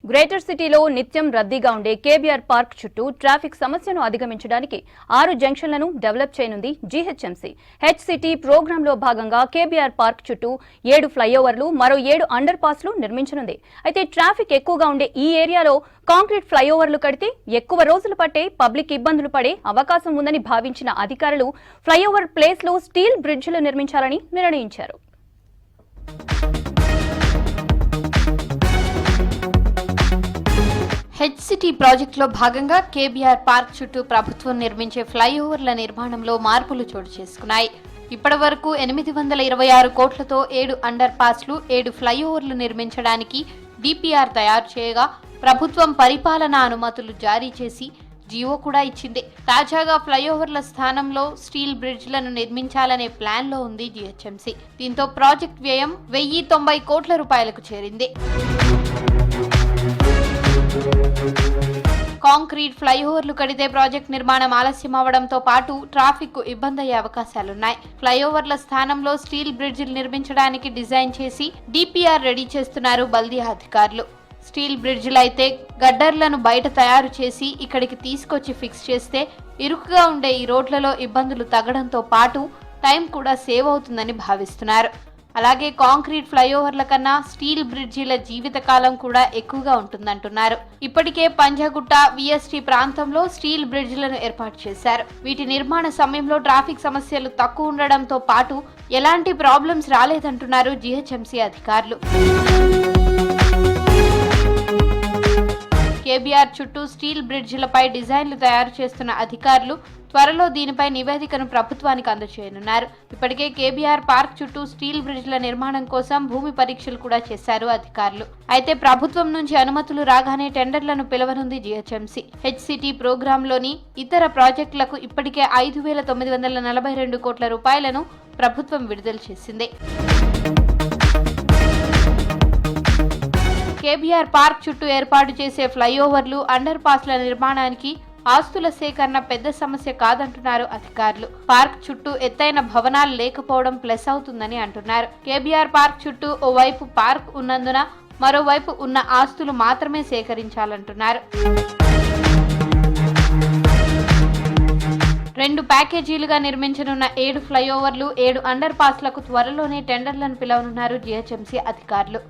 Greater సిటీలో నిత్యం రద్దీగా ఉండే కేబీఆర్ పార్క్ చుట్టూ ట్రాఫిక్ సమస్యను అధిగమించడానికి 6 జంక్షన్లను డెవలప్ చేయనుంది జీహెచ్ఎంసీ. హెచ్సిటీ ప్రోగ్రాంలో భాగంగా కేబీఆర్ పార్క్ చుట్టూ 7 ఫ్లైఓవర్లు, మరో 7 అండర్ పాస్లు నిర్మించనుంది. అయితే ట్రాఫిక్ ఎక్కువగా ఉండే ఈ ఏరియాలో కాంక్రీట్ ఫ్లైఓవర్లు కడితే ఎక్కువ రోజులు పట్టే పబ్లిక్ ఇబ్బందులు పడే అవకాశం ఉందని భావించిన అధికారులు ఫ్లైఓవర్ ప్లేస్లో స్టీల్ బ్రిడ్జిలు నిర్మించాలని నిర్ణయించారు. హెచ్సిటీ ప్రాజెక్టులో భాగంగా కేబీఆర్ పార్క్ చుట్టూ ప్రభుత్వం నిర్మించే ఫ్లైఓవర్ల నిర్మాణంలో మార్పులు చోటు చేసుకున్నాయి. ఇప్పటి వరకు 826 కోట్లతో 7 అండర్ పాస్లు, 7 ఫ్లైఓవర్లు నిర్మించడానికి డిపిఆర్ తయారు చేయగా ప్రభుత్వం పరిపాలనా అనుమతులు జారీ చేసి జీవో కూడా ఇచ్చింది. తాజాగా ఫ్లైఓవర్ల స్థానంలో స్టీల్ బ్రిడ్జ్లను నిర్మించాలనే ప్లాన్లో ఉంది జీహెచ్ఎంసీ. దీంతో ప్రాజెక్ట్ వ్యయం 1090 కోట్ల రూపాయలకు చేరింది. కాంక్రీట్ ఫ్లైఓవర్లు కడితే ప్రాజెక్ట్ నిర్మాణం ఆలస్యం అవడంతో పాటు ట్రాఫిక్ ఇబ్బంది అయ్యే అవకాశాలున్నాయి. ఫ్లైఓవర్ల స్థానంలో స్టీల్ బ్రిడ్జిలు నిర్మించడానికి డిజైన్ చేసి డిపిఆర్ రెడీ చేస్తున్నారు బల్దియా అధికారులు. స్టీల్ బ్రిడ్జిలు అయితే గడ్డర్లను బయట తయారు చేసి ఇక్కడికి తీసుకొచ్చి ఫిక్స్ చేస్తే ఇరుకుగా ఉండే ఈ రోడ్లలో ఇబ్బందులు తగ్గడంతో పాటు టైం కూడా సేవ్ అవుతుందని భావిస్తున్నారు. అలాగే కాంక్రీట్ ఫ్లైఓవర్ల కన్నా స్టీల్ బ్రిడ్జిల జీవితకాలం కూడా ఎక్కువగా ఉంటుందంటున్నారు. ఇప్పటికే పంజాగుట్ట, విఎస్టీ ప్రాంతంలో స్టీల్ బ్రిడ్జిలను ఏర్పాటు చేశారు. వీటి నిర్మాణ సమయంలో ట్రాఫిక్ సమస్యలు తక్కువ ఉండడంతో పాటు ఎలాంటి ప్రాబ్లమ్స్ రాలేదంటున్నారు జీహెచ్ఎంసీ అధికారులు. కేబీఆర్ చుట్టూ స్టీల్ బ్రిడ్జిలపై డిజైన్లు తయారు చేస్తున్న అధికారులు త్వరలో దీనిపై నివేదికను ప్రభుత్వానికి అందజేయనున్నారు. ఇప్పటికే కేబీఆర్ పార్క్ చుట్టూ స్టీల్ బ్రిడ్జిల నిర్మాణం కోసం భూమి పరీక్షలు కూడా చేశారు అధికారులు. అయితే ప్రభుత్వం నుంచి అనుమతులు రాగానే టెండర్లను పిలవనుంది జీహెచ్ఎంసీ. హెచ్సిటీ ప్రోగ్రాంలోని ఇతర ప్రాజెక్టులకు ఇప్పటికే 5,942 కోట్ల రూపాయలను ప్రభుత్వం విడుదల చేసింది. కేబీఆర్ పార్క్ చుట్టూ ఏర్పాటు చేసే ఫ్లైఓవర్లు, అండర్ పాస్ల నిర్మాణానికి ఆస్తుల సేకరణ పెద్ద సమస్య కాదంటున్నారు అధికారులు. పార్క్ చుట్టూ ఎత్తైన భవనాలు లేకపోవడం ప్లస్ అవుతుందని అంటున్నారు. కేబీఆర్ పార్క్ చుట్టూ ఓవైపు పార్క్ ఉన్నందున మరోవైపు ఉన్న ఆస్తులు మాత్రమే సేకరించాలంటున్నారు. 2 ప్యాకేజీలుగా నిర్మించనున్న 7 ఫ్లైఓవర్లు, 7 అండర్ పాస్లకు త్వరలోనే టెండర్లను పిలవనున్నారు జీహెచ్ఎంసీ అధికారులు.